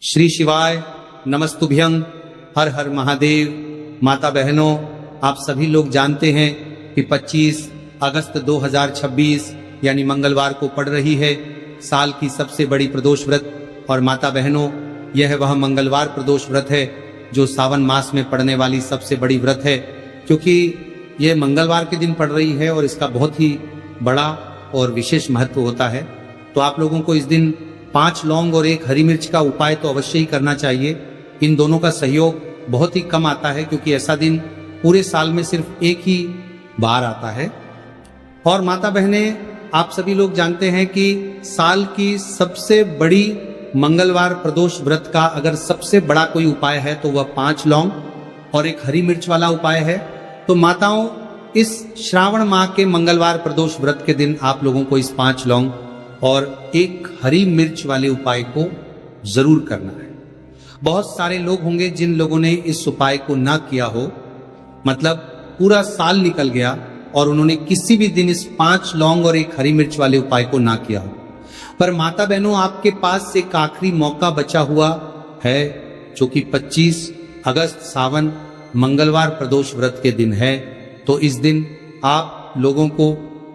श्री शिवाय नमस्तुभ्यं। हर हर महादेव। माता बहनों, आप सभी लोग जानते हैं कि 25 अगस्त 2026 यानी मंगलवार को पड़ रही है साल की सबसे बड़ी प्रदोष व्रत। और माता बहनों, यह वह मंगलवार प्रदोष व्रत है जो सावन मास में पड़ने वाली सबसे बड़ी व्रत है, क्योंकि यह मंगलवार के दिन पड़ रही है और इसका बहुत ही बड़ा और विशेष महत्व होता है। तो आप लोगों को इस दिन 5 लौंग और 1 हरी मिर्च का उपाय तो अवश्य ही करना चाहिए। इन दोनों का सहयोग बहुत ही कम आता है, क्योंकि ऐसा दिन पूरे साल में सिर्फ एक ही बार आता है। और माता बहनें, आप सभी लोग जानते हैं कि साल की सबसे बड़ी मंगलवार प्रदोष व्रत का अगर सबसे बड़ा कोई उपाय है तो वह 5 लौंग और 1 हरी मिर्च वाला उपाय है। तो माताओं, इस श्रावण माह के मंगलवार प्रदोष व्रत के दिन आप लोगों को इस 5 लौंग और 1 हरी मिर्च वाले उपाय को जरूर करना है। बहुत सारे लोग होंगे जिन लोगों ने इस उपाय को ना किया हो, मतलब पूरा साल निकल गया और उन्होंने किसी भी दिन इस 5 लौंग और 1 हरी मिर्च वाले उपाय को ना किया हो। पर माता बहनों, आपके पास एक आखिरी मौका बचा हुआ है, जो कि 25 अगस्त सावन मंगलवार प्रदोष व्रत के दिन है। तो इस दिन आप लोगों को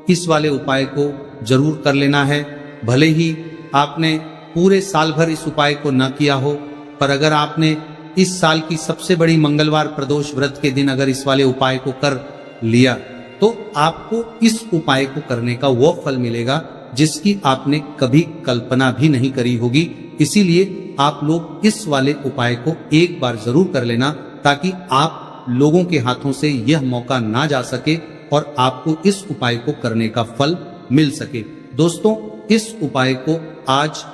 इस वाले उपाय को जरूर कर लेना है। भले ही आपने पूरे साल भर इस उपाय को न किया हो, पर अगर आपने इस साल की सबसे बड़ी मंगलवार प्रदोष व्रत के दिन अगर इस वाले उपाय को कर लिया तो आपको इस उपाय को करने का वो फल मिलेगा जिसकी आपने कभी कल्पना भी नहीं करी होगी। इसीलिए आप लोग इस वाले उपाय को एक बार जरूर कर लेना, ताकि आप लोगों के हाथों से यह मौका ना जा सके और आपको इस उपाय को करने का फल मिल सके। दोस्तों, इस उपाय को आज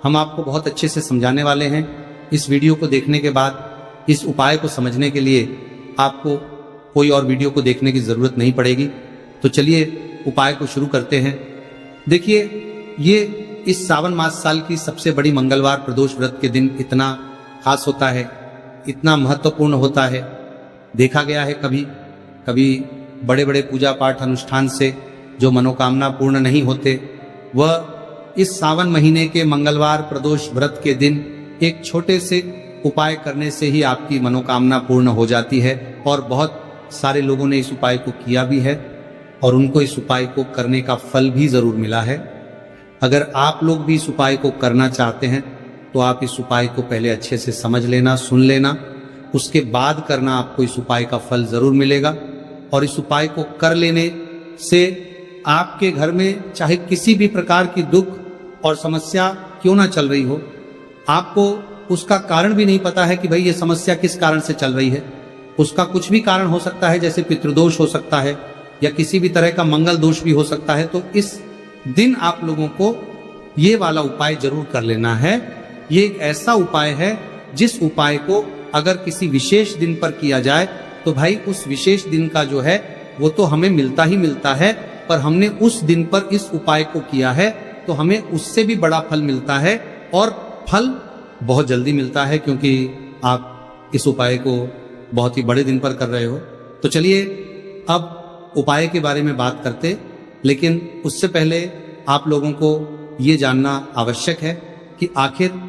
हम आपको बहुत अच्छे से समझाने वाले हैं। इस वीडियो को देखने के बाद इस उपाय को समझने के लिए आपको कोई और वीडियो को देखने की जरूरत नहीं पड़ेगी। तो चलिए उपाय को शुरू करते हैं। देखिए, ये इस सावन मास साल की सबसे बड़ी मंगलवार प्रदोष व्रत के दिन इतना खास होता है, इतना महत्वपूर्ण होता है। देखा गया है कभी कभी बड़े बड़े पूजा पाठ अनुष्ठान से जो मनोकामना पूर्ण नहीं होते, वह इस सावन महीने के मंगलवार प्रदोष व्रत के दिन एक छोटे से उपाय करने से ही आपकी मनोकामना पूर्ण हो जाती है। और बहुत सारे लोगों ने इस उपाय को किया भी है और उनको इस उपाय को करने का फल भी जरूर मिला है। अगर आप लोग भी इस उपाय को करना चाहते हैं तो आप इस उपाय को पहले अच्छे से समझ लेना, सुन लेना, उसके बाद करना। आपको इस उपाय का फल जरूर मिलेगा। और इस उपाय को कर लेने से आपके घर में चाहे किसी भी प्रकार की दुख और समस्या क्यों ना चल रही हो, आपको उसका कारण भी नहीं पता है कि भाई ये समस्या किस कारण से चल रही है। उसका कुछ भी कारण हो सकता है, जैसे पितृदोष हो सकता है या किसी भी तरह का मंगल दोष भी हो सकता है। तो इस दिन आप लोगों को ये वाला उपाय जरूर कर लेना है। ये एक ऐसा उपाय है जिस उपाय को अगर किसी विशेष दिन पर किया जाए तो भाई उस विशेष दिन का जो है वो तो हमें मिलता ही मिलता है, पर हमने उस दिन पर इस उपाय को किया है तो हमें उससे भी बड़ा फल मिलता है। और फल बहुत जल्दी मिलता है, क्योंकि आप इस उपाय को बहुत ही बड़े दिन पर कर रहे हो। तो चलिए अब उपाय के बारे में बात करते, लेकिन उससे पहले आप लोगों को ये जानना आवश्यक है कि आखिर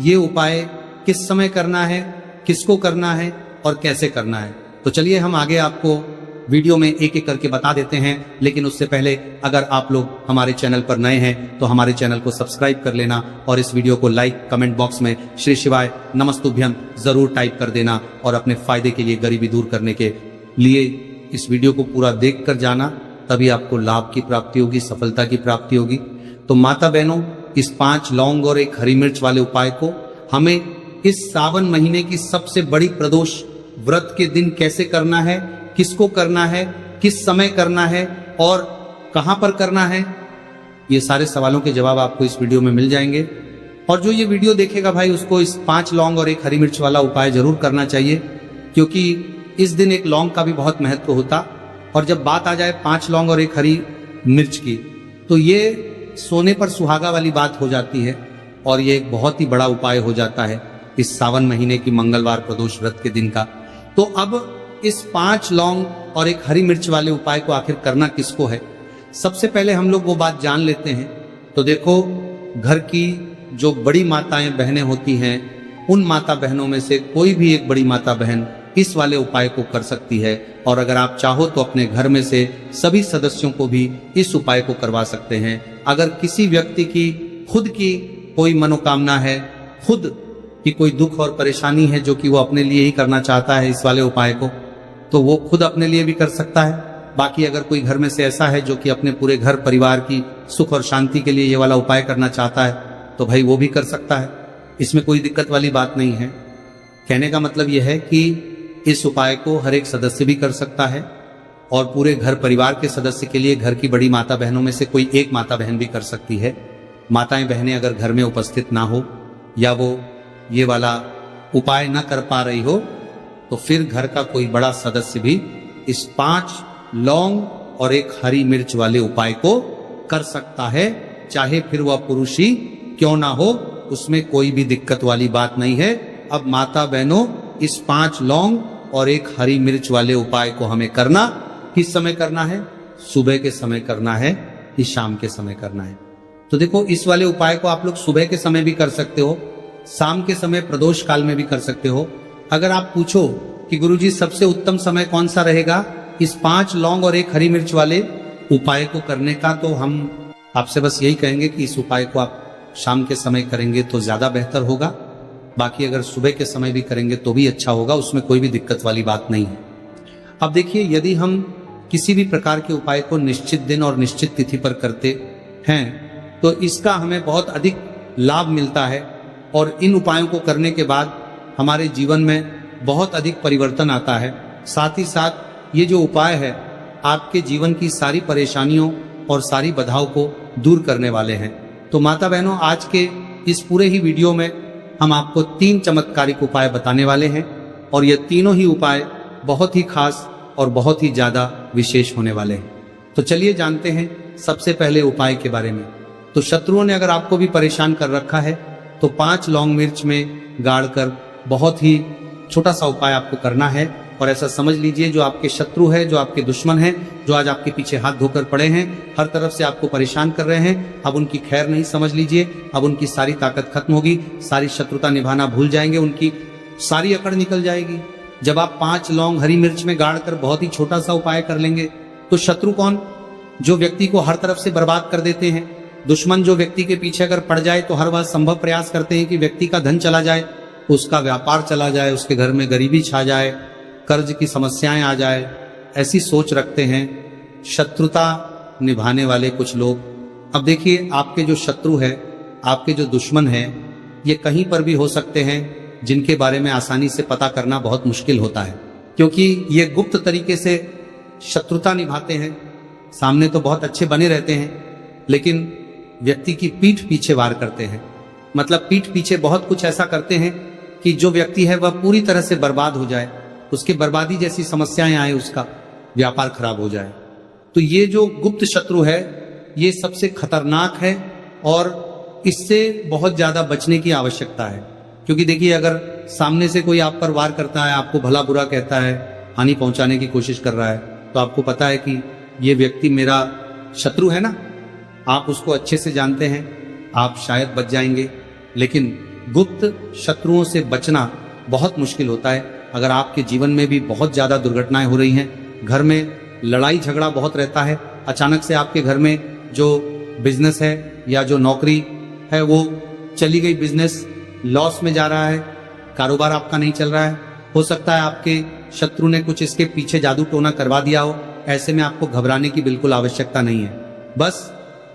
ये उपाय किस समय करना है, किसको करना है और कैसे करना है। तो चलिए हम आगे आपको वीडियो में एक एक करके बता देते हैं। लेकिन उससे पहले अगर आप लोग हमारे चैनल पर नए हैं तो हमारे चैनल को सब्सक्राइब कर लेना और इस वीडियो को लाइक, कमेंट बॉक्स में श्री शिवाय नमस्तुभ्यं जरूर टाइप कर देना। और अपने फायदे के लिए, गरीबी दूर करने के लिए इस वीडियो को पूरा देख कर जाना, तभी आपको लाभ की प्राप्ति होगी, सफलता की प्राप्ति होगी। तो माता बहनों, इस 5 लौंग और 1 हरी मिर्च वाले उपाय को हमें इस सावन महीने की सबसे बड़ी प्रदोष व्रत के दिन कैसे करना है, किसको करना है, किस समय करना है और कहां पर करना है, ये सारे सवालों के जवाब आपको इस वीडियो में मिल जाएंगे। और जो ये वीडियो देखेगा भाई, उसको इस 5 लौंग और 1 हरी मिर्च वाला उपाय जरूर करना चाहिए, क्योंकि इस दिन 1 लौंग का भी बहुत महत्व होता। और जब बात आ जाए 5 लौंग और 1 हरी मिर्च की, तो ये सोने पर सुहागा वाली बात हो जाती है और ये एक बहुत ही बड़ा उपाय हो जाता है इस सावन महीने की मंगलवार प्रदोष व्रत के दिन का। तो अब इस 5 लौंग और 1 हरी मिर्च वाले उपाय को आखिर करना किसको है, सबसे पहले हम लोग वो बात जान लेते हैं। तो देखो, घर की जो बड़ी माताएं बहनें होती हैं उन माता बहनों में से कोई भी एक बड़ी माता बहन इस वाले उपाय को कर सकती है। और अगर आप चाहो तो अपने घर में से सभी सदस्यों को भी इस उपाय को करवा सकते हैं। अगर किसी व्यक्ति की खुद की कोई मनोकामना है, खुद की कोई दुख और परेशानी है जो कि वो अपने लिए ही करना चाहता है इस वाले उपाय को, तो वो खुद अपने लिए भी कर सकता है। बाकी अगर कोई घर में से ऐसा है जो कि अपने पूरे घर परिवार की सुख और शांति के लिए ये वाला उपाय करना चाहता है, तो भाई वो भी कर सकता है। इसमें कोई दिक्कत वाली बात नहीं है। कहने का मतलब यह है कि इस उपाय को हर एक सदस्य भी कर सकता है और पूरे घर परिवार के सदस्य के लिए घर की बड़ी माता बहनों में से कोई एक माता बहन भी कर सकती है। माताएं बहनें अगर घर में उपस्थित ना हो या वो ये वाला उपाय ना कर पा रही हो, तो फिर घर का कोई बड़ा सदस्य भी इस 5 लौंग और 1 हरी मिर्च वाले उपाय को कर सकता है, चाहे फिर वह पुरुष ही क्यों ना हो, उसमें कोई भी दिक्कत वाली बात नहीं है। अब माता बहनों, इस 5 लौंग और 1 हरी मिर्च वाले उपाय को हमें करना किस समय करना है? सुबह के समय करना है कि शाम के समय करना है? तो देखो, इस वाले उपाय को आप लोग सुबह के समय भी कर सकते हो, शाम के समय प्रदोष काल में भी कर सकते हो। अगर आप पूछो कि गुरुजी सबसे उत्तम समय कौन सा रहेगा इस 5 लौंग और 1 हरी मिर्च वाले उपाय को करने का, तो हम आपसे बस यही कहेंगे कि इस उपाय को आप शाम के समय करेंगे तो ज्यादा बेहतर होगा। बाकी अगर सुबह के समय भी करेंगे तो भी अच्छा होगा, उसमें कोई भी दिक्कत वाली बात नहीं है। अब देखिए, यदि हम किसी भी प्रकार के उपाय को निश्चित दिन और निश्चित तिथि पर करते हैं तो इसका हमें बहुत अधिक लाभ मिलता है और इन उपायों को करने के बाद हमारे जीवन में बहुत अधिक परिवर्तन आता है। साथ ही साथ ये जो उपाय है आपके जीवन की सारी परेशानियों और सारी बाधाओं को दूर करने वाले हैं। तो माता बहनों, आज के इस पूरे ही वीडियो में हम आपको 3 चमत्कारिक उपाय बताने वाले हैं और ये तीनों ही उपाय बहुत ही खास और बहुत ही ज्यादा विशेष होने वाले हैं। तो चलिए जानते हैं सबसे पहले उपाय के बारे में। तो शत्रुओं ने अगर आपको भी परेशान कर रखा है तो 5 लौंग मिर्च में गाड़कर बहुत ही छोटा सा उपाय आपको करना है। और ऐसा समझ लीजिए, जो आपके शत्रु है, जो आपके दुश्मन है, जो आज आपके पीछे हाथ धोकर पड़े हैं, हर तरफ से आपको परेशान कर रहे हैं, अब उनकी खैर नहीं समझ लीजिए। अब उनकी सारी ताकत खत्म होगी, सारी शत्रुता निभाना भूल जाएंगे, उनकी सारी अकड़ निकल जाएगी। जब आप 5 लौंग हरी मिर्च में गाड़कर बहुत ही छोटा सा उपाय कर लेंगे तो शत्रु कौन? जो व्यक्ति को हर तरफ से बर्बाद कर देते हैं। दुश्मन जो व्यक्ति के पीछे अगर पड़ जाए तो हर बार संभव प्रयास करते हैं कि व्यक्ति का धन चला जाए, उसका व्यापार चला जाए, उसके घर में गरीबी छा जाए, कर्ज की समस्याएं आ जाए, ऐसी सोच रखते हैं शत्रुता निभाने वाले कुछ लोग। अब देखिए, आपके जो शत्रु है, आपके जो दुश्मन है, ये कहीं पर भी हो सकते हैं, जिनके बारे में आसानी से पता करना बहुत मुश्किल होता है, क्योंकि ये गुप्त तरीके से शत्रुता निभाते हैं। सामने तो बहुत अच्छे बने रहते हैं, लेकिन व्यक्ति की पीठ पीछे वार करते हैं। मतलब पीठ पीछे बहुत कुछ ऐसा करते हैं कि जो व्यक्ति है वह पूरी तरह से बर्बाद हो जाए, उसके बर्बादी जैसी समस्याएं आए, उसका व्यापार खराब हो जाए। तो ये जो गुप्त शत्रु है, ये सबसे खतरनाक है और इससे बहुत ज्यादा बचने की आवश्यकता है। क्योंकि देखिए, अगर सामने से कोई आप पर वार करता है, आपको भला बुरा कहता है, हानि पहुंचाने की कोशिश कर रहा है, तो आपको पता है कि ये व्यक्ति मेरा शत्रु है ना, आप उसको अच्छे से जानते हैं, आप शायद बच जाएंगे। लेकिन गुप्त शत्रुओं से बचना बहुत मुश्किल होता है। अगर आपके जीवन में भी बहुत ज्यादा दुर्घटनाएं हो रही हैं, घर में लड़ाई झगड़ा बहुत रहता है, अचानक से आपके घर में जो बिजनेस है या जो नौकरी है वो चली गई, बिजनेस लॉस में जा रहा है, कारोबार आपका नहीं चल रहा है, हो सकता है आपके शत्रु ने कुछ इसके पीछे जादू टोना करवा दिया हो। ऐसे में आपको घबराने की बिल्कुल आवश्यकता नहीं है। बस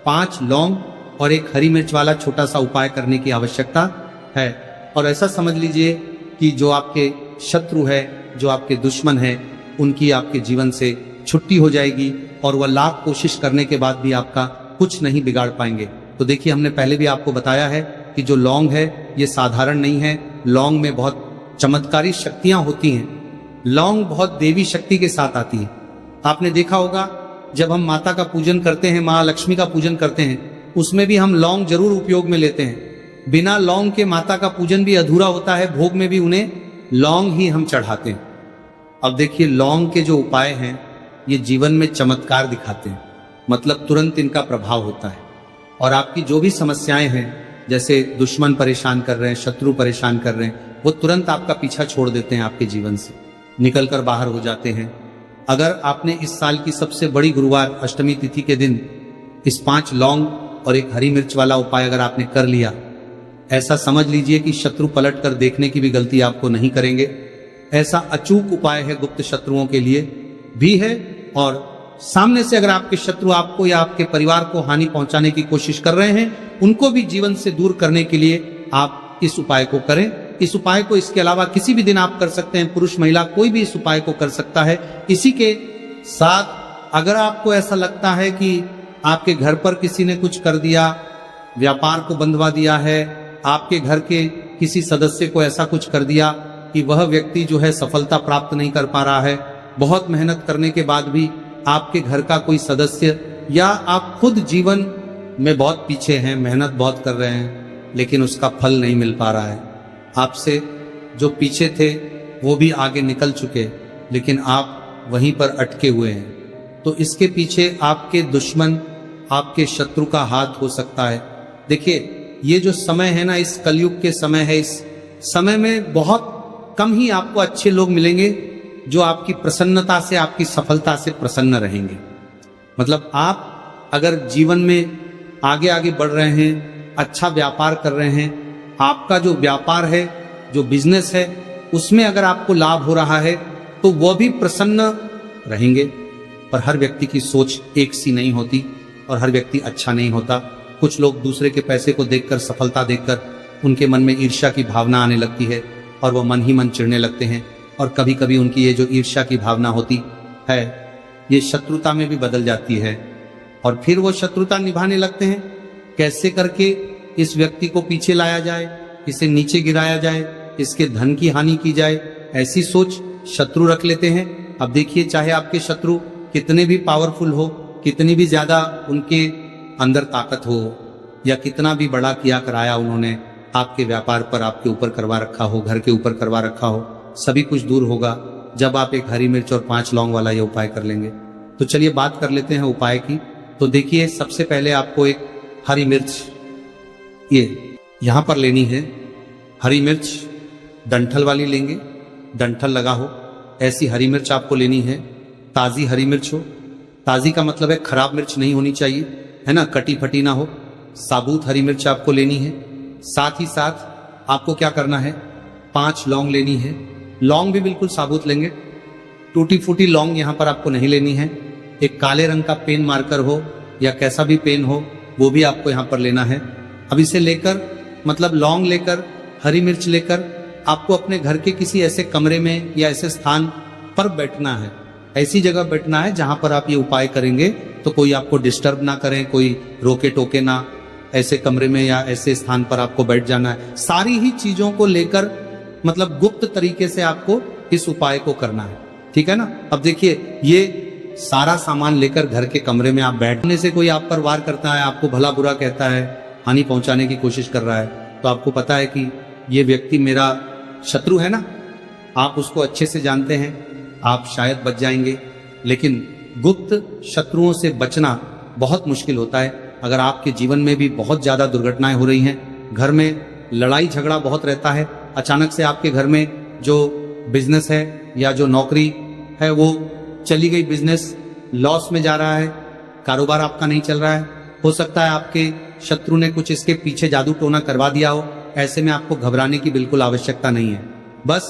5 लौंग और 1 हरी मिर्च वाला छोटा सा उपाय करने की आवश्यकता है। और ऐसा समझ लीजिए कि जो आपके शत्रु है, जो आपके दुश्मन है, उनकी आपके जीवन से छुट्टी हो जाएगी और वह लाख कोशिश करने के बाद भी आपका कुछ नहीं बिगाड़ पाएंगे। तो देखिए, हमने पहले भी आपको बताया है कि जो लौंग है ये साधारण नहीं है, लौंग में बहुत चमत्कारी शक्तियां होती हैं। लौंग बहुत देवी शक्ति के साथ आती है। आपने देखा होगा, जब हम माता का पूजन करते हैं, माँ लक्ष्मी का पूजन करते हैं, उसमें भी हम लौंग जरूर उपयोग में लेते हैं। बिना लौंग के माता का पूजन भी अधूरा होता है, भोग में भी उन्हें लौंग ही हम चढ़ाते हैं। अब देखिए, लौंग के जो उपाय हैं ये जीवन में चमत्कार दिखाते हैं, मतलब तुरंत इनका प्रभाव होता है। और आपकी जो भी समस्याएं हैं, जैसे दुश्मन परेशान कर रहे हैं, शत्रु परेशान कर रहे हैं, वो तुरंत आपका पीछा छोड़ देते हैं, आपके जीवन से निकल कर बाहर हो जाते हैं। अगर आपने इस साल की सबसे बड़ी गुरुवार अष्टमी तिथि के दिन इस 5 लौंग और एक हरी मिर्च वाला उपाय अगर आपने कर लिया, ऐसा समझ लीजिए कि शत्रु पलट कर देखने की भी गलती आपको नहीं करेंगे। ऐसा अचूक उपाय है, गुप्त शत्रुओं के लिए भी है, और सामने से अगर आपके शत्रु आपको या आपके परिवार को हानि पहुंचाने की कोशिश कर रहे हैं, उनको भी जीवन से दूर करने के लिए आप इस उपाय को करें। इस उपाय को इसके अलावा किसी भी दिन आप कर सकते हैं, पुरुष महिला कोई भी इस उपाय को कर सकता है। इसी के साथ अगर आपको ऐसा लगता है कि आपके घर पर किसी ने कुछ कर दिया, व्यापार को बंधवा दिया है, आपके घर के किसी सदस्य को ऐसा कुछ कर दिया कि वह व्यक्ति जो है सफलता प्राप्त नहीं कर पा रहा है, बहुत मेहनत करने के बाद भी आपके घर का कोई सदस्य या आप खुद जीवन में बहुत पीछे हैं, मेहनत बहुत कर रहे हैं, लेकिन उसका फल नहीं मिल पा रहा है, आपसे जो पीछे थे वो भी आगे निकल चुके, लेकिन आप वहीं पर अटके हुए हैं, तो इसके पीछे आपके दुश्मन, आपके शत्रु का हाथ हो सकता है। देखिए, ये जो समय है ना, इस कलयुग के समय है, इस समय में बहुत कम ही आपको अच्छे लोग मिलेंगे जो आपकी प्रसन्नता से, आपकी सफलता से प्रसन्न रहेंगे। मतलब आप अगर जीवन में आगे आगे बढ़ रहे हैं, अच्छा व्यापार कर रहे हैं, आपका जो व्यापार है, जो बिजनेस है, उसमें अगर आपको लाभ हो रहा है तो वह भी प्रसन्न रहेंगे। पर हर व्यक्ति की सोच एक सी नहीं होती और हर व्यक्ति अच्छा नहीं होता। कुछ लोग दूसरे के पैसे को देखकर, सफलता देखकर उनके मन में ईर्ष्या की भावना आने लगती है और वह मन ही मन चिढ़ने लगते हैं, और कभी कभी उनकी ये जो ईर्ष्या की भावना होती है ये शत्रुता में भी बदल जाती है, और फिर वो शत्रुता निभाने लगते हैं। कैसे करके इस व्यक्ति को पीछे लाया जाए, इसे नीचे गिराया जाए, इसके धन की हानि की जाए, ऐसी सोच शत्रु रख लेते हैं। अब देखिए, चाहे आपके शत्रु कितने भी पावरफुल हो, कितनी भी ज्यादा उनके अंदर ताकत हो, या कितना भी बड़ा किया कराया उन्होंने आपके व्यापार पर, आपके ऊपर करवा रखा हो, घर के ऊपर करवा रखा हो, सभी कुछ दूर होगा जब आप एक हरी मिर्च और 5 लौंग वाला ये उपाय कर लेंगे। तो चलिए बात कर लेते हैं उपाय की। तो देखिए, सबसे पहले आपको एक हरी मिर्च ये यहां पर लेनी है। हरी मिर्च डंठल वाली लेंगे, डंठल लगा हो ऐसी हरी मिर्च आपको लेनी है। ताजी हरी मिर्च हो, ताजी का मतलब है खराब मिर्च नहीं होनी चाहिए, है ना, कटी फटी ना हो। साबुत हरी मिर्च आपको लेनी है। साथ ही साथ आपको क्या करना है, 5 लौंग लेनी है। लौंग भी बिल्कुल साबुत लेंगे, टूटी फूटी लौंग यहां पर आपको नहीं लेनी है। एक काले रंग का पेन मार्कर हो या कैसा भी पेन हो, वो भी आपको यहां पर लेना है। अब इसे लेकर, मतलब लौंग लेकर, हरी मिर्च लेकर, आपको अपने घर के किसी ऐसे कमरे में या ऐसे स्थान पर बैठना है, ऐसी जगह बैठना है जहां पर आप ये उपाय करेंगे तो कोई आपको डिस्टर्ब ना करें, कोई रोके टोके ना। ऐसे कमरे में या ऐसे स्थान पर आपको बैठ जाना है। सारी ही चीजों को लेकर, मतलब गुप्त तरीके से आपको इस उपाय को करना है, ठीक है ना। अब देखिए, ये सारा सामान लेकर घर के कमरे में आप बैठने से कोई आप पर वार करता है, आपको भला बुरा कहता है, हानि पहुंचाने की कोशिश कर रहा है, तो आपको पता है कि ये व्यक्ति मेरा शत्रु है ना, आप उसको अच्छे से जानते हैं, आप शायद बच जाएंगे। लेकिन गुप्त शत्रुओं से बचना बहुत मुश्किल होता है। अगर आपके जीवन में भी बहुत ज्यादा दुर्घटनाएं हो रही हैं, घर में लड़ाई झगड़ा बहुत रहता है, अचानक से आपके घर में जो बिजनेस है या जो नौकरी है वो चली गई, बिजनेस लॉस में जा रहा है, कारोबार आपका नहीं चल रहा है, हो सकता है आपके शत्रु ने कुछ इसके पीछे जादू टोना करवा दिया हो। ऐसे में आपको घबराने की बिल्कुल आवश्यकता नहीं है। बस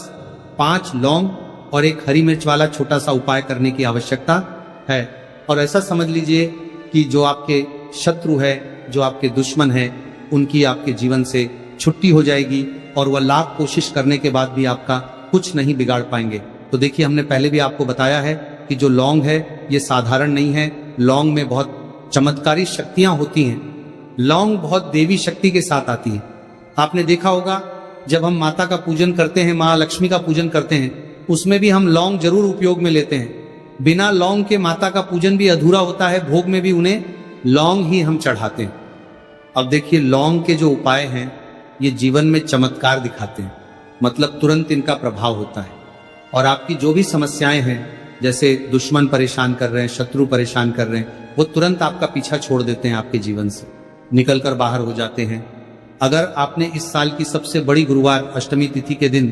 5 लौंग और एक हरी मिर्च वाला छोटा सा उपाय करने की आवश्यकता है। और ऐसा समझ लीजिए कि जो आपके शत्रु है, जो आपके दुश्मन है, उनकी आपके जीवन से छुट्टी हो जाएगी और वह लाख कोशिश करने के बाद भी आपका कुछ नहीं बिगाड़ पाएंगे। तो देखिए, हमने पहले भी आपको बताया है कि जो लौंग है ये साधारण नहीं है, लौंग में बहुत चमत्कारी शक्तियां होती हैं। लौंग बहुत देवी शक्ति के साथ आती है। आपने देखा होगा, जब हम माता का पूजन करते हैं, माँ लक्ष्मी का पूजन करते हैं, उसमें भी हम लौंग जरूर उपयोग में लेते हैं। बिना लौंग के माता का पूजन भी अधूरा होता है, भोग में भी उन्हें लौंग ही हम चढ़ाते हैं। अब देखिए, लौंग के जो उपाय हैं ये जीवन में चमत्कार दिखाते हैं, मतलब तुरंत इनका प्रभाव होता है। और आपकी जो भी समस्याएं हैं, जैसे दुश्मन परेशान कर रहे हैं, शत्रु परेशान कर रहे हैं, वो तुरंत आपका पीछा छोड़ देते हैं, आपके जीवन से निकल कर बाहर हो जाते हैं। अगर आपने इस साल की सबसे बड़ी गुरुवार अष्टमी तिथि के दिन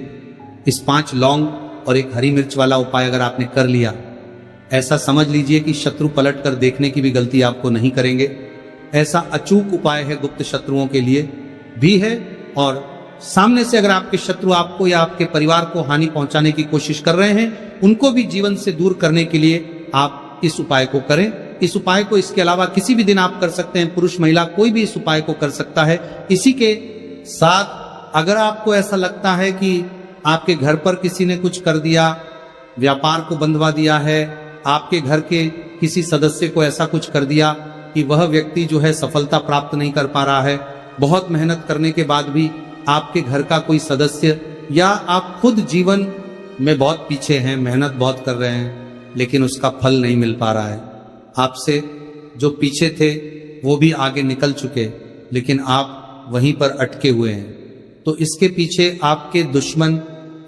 इस 5 लौंग और एक हरी मिर्च वाला उपाय अगर आपने कर लिया, ऐसा समझ लीजिए कि शत्रु पलट कर देखने की भी गलती आपको नहीं करेंगे। ऐसा अचूक उपाय है, गुप्त शत्रुओं के लिए भी है, और सामने से अगर आपके शत्रु आपको या आपके परिवार को हानि पहुंचाने की कोशिश कर रहे हैं, उनको भी जीवन से दूर करने के लिए आप इस उपाय को करें। इस उपाय को इसके अलावा किसी भी दिन आप कर सकते हैं, पुरुष महिला कोई भी इस उपाय को कर सकता है। इसी के साथ अगर आपको ऐसा लगता है कि आपके घर पर किसी ने कुछ कर दिया, व्यापार को बंधवा दिया है, आपके घर के किसी सदस्य को ऐसा कुछ कर दिया कि वह व्यक्ति जो है सफलता प्राप्त नहीं कर पा रहा है, बहुत मेहनत करने के बाद भी आपके घर का कोई सदस्य या आप खुद जीवन में बहुत पीछे हैं, मेहनत बहुत कर रहे हैं लेकिन उसका फल नहीं मिल पा रहा है, आपसे जो पीछे थे वो भी आगे निकल चुके लेकिन आप वहीं पर अटके हुए हैं, तो इसके पीछे आपके दुश्मन,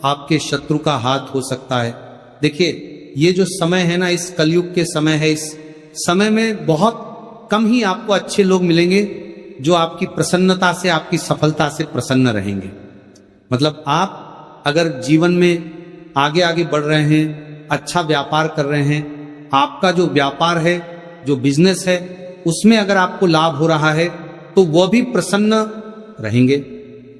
आपके शत्रु का हाथ हो सकता है। देखिए, ये जो समय है ना, इस कलयुग के समय है, इस समय में बहुत कम ही आपको अच्छे लोग मिलेंगे जो आपकी प्रसन्नता से, आपकी सफलता से प्रसन्न रहेंगे। मतलब आप अगर जीवन में आगे आगे बढ़ रहे हैं, अच्छा व्यापार कर रहे हैं, आपका जो व्यापार है, जो बिजनेस है, उसमें अगर आपको लाभ हो रहा है तो वह भी प्रसन्न रहेंगे।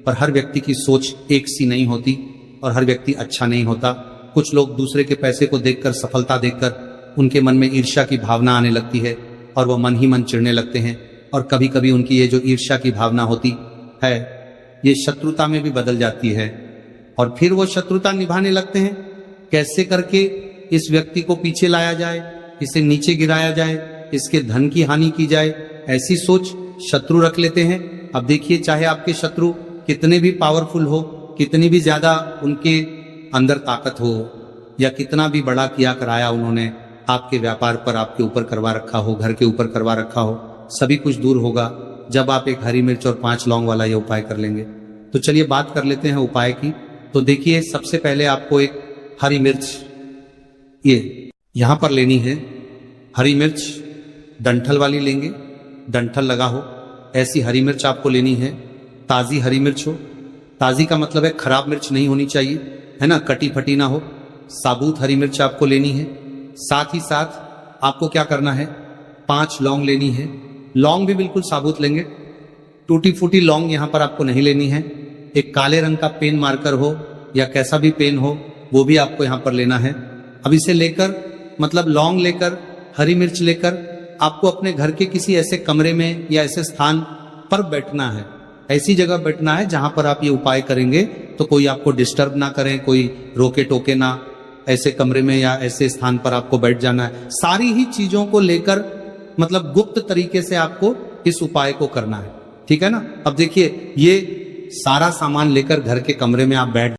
पर हर व्यक्ति की सोच एक सी नहीं होती और हर व्यक्ति अच्छा नहीं होता। कुछ लोग दूसरे के पैसे को देखकर, सफलता देखकर उनके मन में ईर्ष्या की भावना आने लगती है और वह मन ही मन चिढ़ने लगते हैं, और कभी कभी उनकी ये जो ईर्ष्या की भावना होती है ये शत्रुता में भी बदल जाती है और फिर वो शत्रुता निभाने लगते हैं। कैसे करके इस व्यक्ति को पीछे लाया जाए, इसे नीचे गिराया जाए, इसके धन की हानि की जाए, ऐसी सोच शत्रु रख लेते हैं। अब देखिए, चाहे आपके शत्रु कितने भी पावरफुल हो, कितनी भी ज्यादा उनके अंदर ताकत हो, या कितना भी बड़ा किया कराया उन्होंने आपके व्यापार पर, आपके ऊपर करवा रखा हो, घर के ऊपर करवा रखा हो, सभी कुछ दूर होगा जब आप एक हरी मिर्च और 5 लौंग वाला ये उपाय कर लेंगे। तो चलिए बात कर लेते हैं उपाय की। तो देखिए, सबसे पहले आपको एक हरी मिर्च ये यहां पर लेनी है। हरी मिर्च डंठल वाली लेंगे, डंठल लगा हो ऐसी हरी मिर्च आपको लेनी है। ताजी हरी मिर्च हो, ताजी का मतलब है खराब मिर्च नहीं होनी चाहिए, है ना, कटी फटी ना हो। साबुत हरी मिर्च आपको लेनी है। साथ ही साथ आपको क्या करना है, 5 लौंग लेनी है। लौंग भी बिल्कुल साबुत लेंगे, टूटी फूटी लौंग यहां पर आपको नहीं लेनी है। एक काले रंग का पेन मार्कर हो या कैसा भी पेन हो, वो भी आपको यहां पर लेना है। अब इसे लेकर, मतलब लौंग लेकर, हरी मिर्च लेकर आपको अपने घर के किसी ऐसे कमरे में या ऐसे स्थान पर बैठना है, ऐसी जगह बैठना है जहां पर आप ये उपाय करेंगे तो कोई आपको डिस्टर्ब ना करें, कोई रोके टोके ना। ऐसे कमरे में या ऐसे स्थान पर आपको बैठ जाना है। सारी ही चीजों को लेकर, मतलब गुप्त तरीके से आपको इस उपाय को करना है, ठीक है ना। अब देखिए, ये सारा सामान लेकर घर के कमरे में आप बैठ